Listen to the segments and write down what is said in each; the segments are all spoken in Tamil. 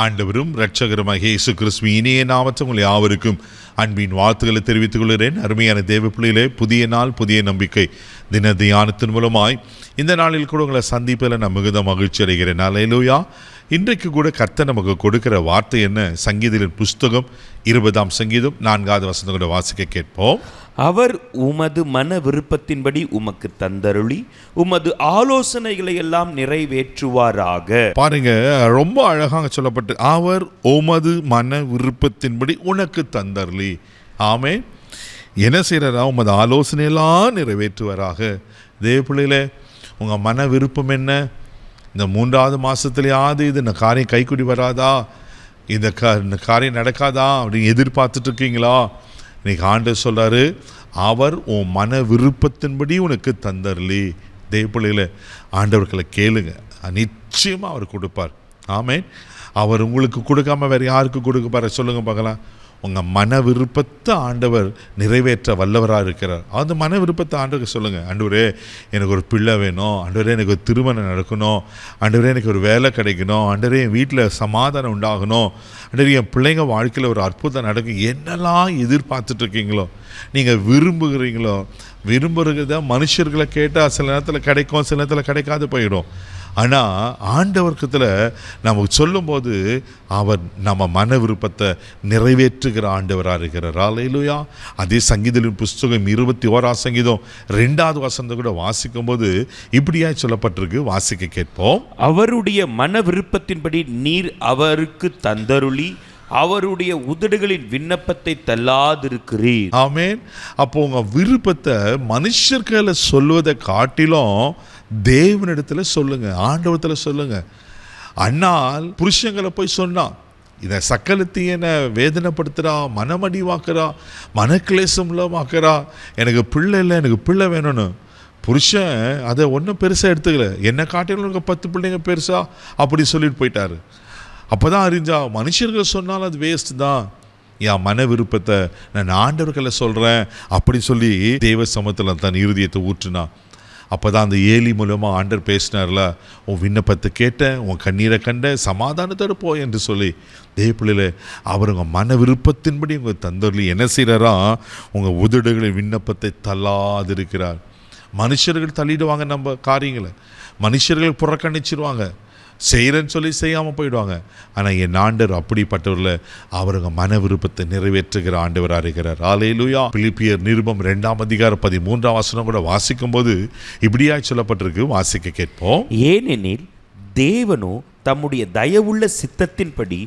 ஆண்டவரும் இரட்சகருமாகிய இயேசு கிறிஸ்துவின் இனிய நாமத்தில் உங்கள் யாவருக்கும் அன்பின் வாழ்த்துக்களை தெரிவித்துக் கொள்கிறேன். அருமையான தேவ பிள்ளைகளே, புதிய நாள் புதிய நம்பிக்கை தின தியானத்தின் மூலமாய் இந்த நாளில் கூட உங்களை சந்திப்பதில் நான் மிகுந்த மகிழ்ச்சி அடைகிறேன். அல்லேலூயா. இன்றைக்கு கூட கர்த்தர் நமக்கு கொடுக்கிற வார்த்தை என்ன? சங்கீதத்தின் புஸ்தகம் 20ஆம் சங்கீதம் 4வது வசனம் கூட வாசிக்க கேட்போம். அவர் உமது மன விருப்பத்தின்படி உமக்கு தந்தருளி உமது ஆலோசனைகளை எல்லாம் நிறைவேற்றுவாராக. பாருங்க, ரொம்ப அழகாக சொல்லப்பட்டு, அவர் உமது மன விருப்பத்தின்படி உனக்கு தந்தருளி. ஆமே, என்ன செய்யறா? உமது ஆலோசனையெல்லாம் நிறைவேற்றுவாராக. தேவ பிள்ளைகளே, உங்கள் மன விருப்பம் என்ன? இந்த 3வது மாதத்துலையாவது இந்த காரியம் கைக்குடி வராதா, இந்த காரியம் நடக்காதா அப்படின்னு எதிர்பார்த்துட்டு இருக்கீங்களா? இன்னைக்கு ஆண்டவர் சொல்கிறாரு, அவர் உன் மன விருப்பத்தின்படி உனக்கு தந்தருளி. தேவ பிள்ளைகளே, ஆண்டவர்களை கேளுங்க, நிச்சயமாக அவர் கொடுப்பார். ஆமென். அவர் உங்களுக்கு கொடுக்காம வேறு யாருக்கு கொடுக்க சொல்லுங்க பார்க்கலாம். உங்கள் மன விருப்பத்தை ஆண்டவர் நிறைவேற்ற வல்லவராக இருக்கிறார். அந்த மன விருப்பத்தை ஆண்டவருக்கு சொல்லுங்கள். ஆண்டவரே, எனக்கு ஒரு பிள்ளை வேணும். ஆண்டவரே, எனக்கு ஒரு திருமணம் நடக்கணும். ஆண்டவரே, எனக்கு ஒரு வேலை கிடைக்கணும். ஆண்டவரே, என் வீட்டில் சமாதானம் உண்டாகணும். ஆண்டவரே, என் பிள்ளைங்க வாழ்க்கையில் ஒரு அற்புதம் நடக்கும். என்னெல்லாம் எதிர்பார்த்துட்ருக்கீங்களோ, நீங்கள் விரும்புகிறீங்களோ, விரும்புகிறத மனுஷர்களை கேட்டால் சில நேரத்தில் கிடைக்கும், சில நேரத்தில் கிடைக்காது போயிடும். ஆனால் ஆண்டவர்க்கத்தில் நம்ம சொல்லும்போது அவர் நம்ம மன விருப்பத்தை நிறைவேற்றுகிற ஆண்டவராக இருக்கிறார். அல்லேலூயா. அதே சங்கீதத்தின் புஸ்தகம் 21ஆம் சங்கீதம் 2வது வசனத்தை கூட வாசிக்கும் போது இப்படியா சொல்லப்பட்டிருக்கு. வாசிக்க கேட்போம். அவருடைய மன விருப்பத்தின்படி நீர் அவருக்கு தந்தருளி அவருடைய உதடுகளின் விண்ணப்பத்தை தள்ளாதிருக்கிறீர். ஆமென். அப்போ உங்க விருப்பத்தை மனுஷர்களை சொல்வதை காட்டிலும் தேவனிடத்தில் சொல்லுங்க, ஆண்டவத்தில் சொல்லுங்க. அண்ணால் புருஷங்களை போய் சொன்னான், இதை சக்கலத்தையும் என்னை வேதனைப்படுத்துகிறா, மனமடிவாக்குறா, மனக்கிளேசம் உள்ளவாக்குறா, எனக்கு பிள்ளை இல்லை, எனக்கு பிள்ளை வேணும்னு. புருஷன் அதை ஒன்றும் பெருசாக எடுத்துக்கல. என்னை காட்டிலும் 10 பிள்ளைங்க பெருசா அப்படி சொல்லிட்டு போயிட்டாரு. அப்போ தான் அறிஞ்சா, மனுஷர்கள் சொன்னாலும் அது வேஸ்ட் தான், என் மன விருப்பத்தை நான் ஆண்டவர்களை சொல்கிறேன் அப்படி சொல்லி தேவ சமூகத்தில் தன் இருதயத்தை ஊற்றுனா. அப்போ தான் அந்த ஏலி மூலமாக ஆண்டவர் பேசினார்ல, உன் விண்ணப்பத்தை கேட்டேன், உன் கண்ணீரை கண்ட, சமாதானத்தோடு போய் என்று சொல்லி. தேவ பிள்ளையில, அவர் உங்கள் மன விருப்பத்தின்படி உங்கள் தந்தருளி என்ன செய்கிறாரா? உங்கள் உதடுகளின் விண்ணப்பத்தை தள்ளாதிருக்கிறார். மனுஷர்கள் தள்ளிடுவாங்க நம்ம காரியங்களை, மனுஷர்கள் புறக்கணிச்சிருவாங்க, செய்கிறேன்னு சொல்லி செய்யாமல் போயிடுவாங்க. ஆனால் என் ஆண்டவர் அப்படிப்பட்டவரில் அவருங்க மன விருப்பத்தை நிறைவேற்றுகிற ஆண்டவராக இருக்கிறார். அல்லேலூயா. பிலிப்பியர் நிருபம் 2ஆம் அதிகாரம் 13ஆம் வசனம் கூட வாசிக்கும் போது இப்படியாய் சொல்லப்பட்டிருக்கு. வாசிக்க கேட்போம். ஏனெனில் தேவனோ தம்முடைய தயவுள்ள சித்தத்தின்படி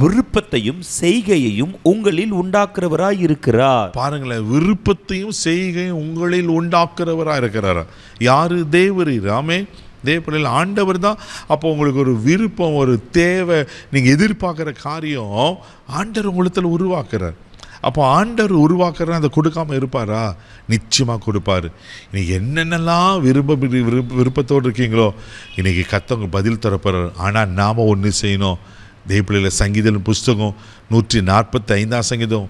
விருப்பத்தையும் செய்கையையும் உங்களில் உண்டாக்குறவராய் இருக்கிறார். பாருங்களேன், விருப்பத்தையும் செய்கையும் உங்களில் உண்டாக்குறவராக இருக்கிறார். யாரு? தேவரீர். ஆமே, தேவப்பிள்ளைகள், ஆண்டவர் தான். அப்போ உங்களுக்கு ஒரு விருப்பம், ஒரு தேவை, நீங்கள் எதிர்பார்க்குற காரியம் ஆண்டவர் உங்களத்தில் உருவாக்குறார். அப்போ ஆண்டவர் உருவாக்குற அதை கொடுக்காமல் இருப்பாரா? நிச்சயமாக கொடுப்பார். இன்றைக்கி என்னென்னலாம் விருப்பத்தோடு இருக்கீங்களோ, இன்றைக்கி கர்த்தர் பதில் தரப்போகிறார். ஆனால் நாம் ஒன்று செய்யணும். தேவப்பிள்ளையில் சங்கீதம் புஸ்தகம் 145ஆம் சங்கீதம்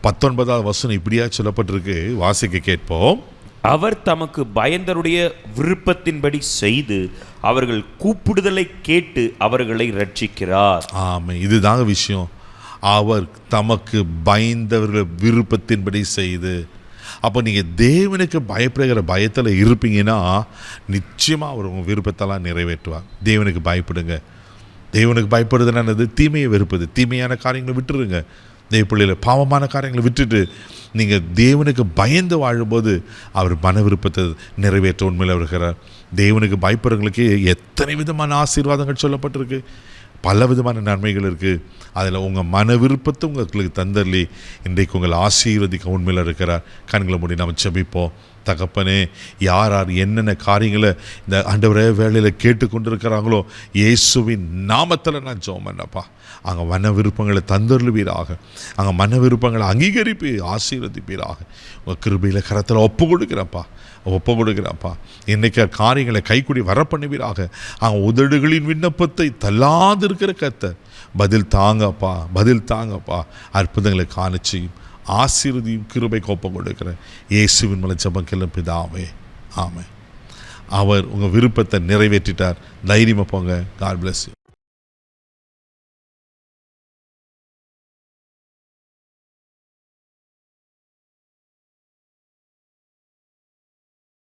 19வது வசனம் இப்படியா சொல்லப்பட்டிருக்கு. வாசிக்க கேட்போம். அவர் தமக்கு பயந்தருடைய விருப்பத்தின்படி செய்து அவர்கள் கூப்பிடுதலை கேட்டு அவர்களை ரட்சிக்கிறார். ஆமாம், இதுதாங்க விஷயம். அவர் தமக்கு பயந்தவர்கள் விருப்பத்தின்படி செய்து. அப்போ நீங்கள் தேவனுக்கு பயப்படுகிற பயத்தில் இருப்பீங்கன்னா நிச்சயமாக அவர் உங்கள் விருப்பத்தெல்லாம் நிறைவேற்றுவார். தேவனுக்கு பயப்படுங்க. தேவனுக்கு பயப்படுறதுனானது தீமையை வெறுப்பது. தீமையான காரியங்களை விட்டுருங்க. தேவ பிள்ளையில் பாவமான காரியங்களை விட்டுட்டு நீங்கள் தேவனுக்கு பயந்து வாழும்போது அவர் மன விருப்பத்தை நிறைவேற்ற உண்மையில் வருகிறார். தேவனுக்கு பயப்படுறவங்களுக்கு எத்தனை விதமான ஆசீர்வாதங்கள் சொல்லப்பட்டிருக்கு, பல விதமான நன்மைகள் இருக்குது. அதில் உங்கள் மன விருப்பத்தை உங்களுக்கு தந்தரலி இன்றைக்கு உங்களை ஆசீர்வதிக்க உண்மையில் இருக்கிறார். கண்களை மூடி நம்ம ஜெபிப்போம். தகப்பனே, யார் யார் என்னென்ன காரியங்களை இந்த ஆண்டவரே வேலையில் கேட்டுக்கொண்டு இருக்கிறாங்களோ, இயேசுவின் நாமத்தில் நான் ஜெபம் பண்ணப்பா, அங்கே மன விருப்பங்களை தந்தருளுவீராக, அங்கே மன விருப்பங்களை அங்கீகரிப்பு ஆசீர்வதிப்பீராக. உங்கள் கிருபையில் கரத்தில் ஒப்பு கொடுக்குறப்பா. இன்றைக்கு காரியங்களை கைக்குடி வர பண்ணுவீராக. அங்கே உதடுகளின் விண்ணப்பத்தை தள்ளாதிருக்கிற கர்த்தர் பதில் தாங்கப்பா. அற்புதங்களை காணச்சியும் ஆசீர்வதியும் கிருபை கோப்பம் கொடுக்கிற இயேசுவின் மூலம் ஜெபம் கேளும் பிதாவே, ஆமென். அவர் உங்கள் விருப்பத்தை நிறைவேற்றிட்டார். தைரியமாக போங்க. God bless you.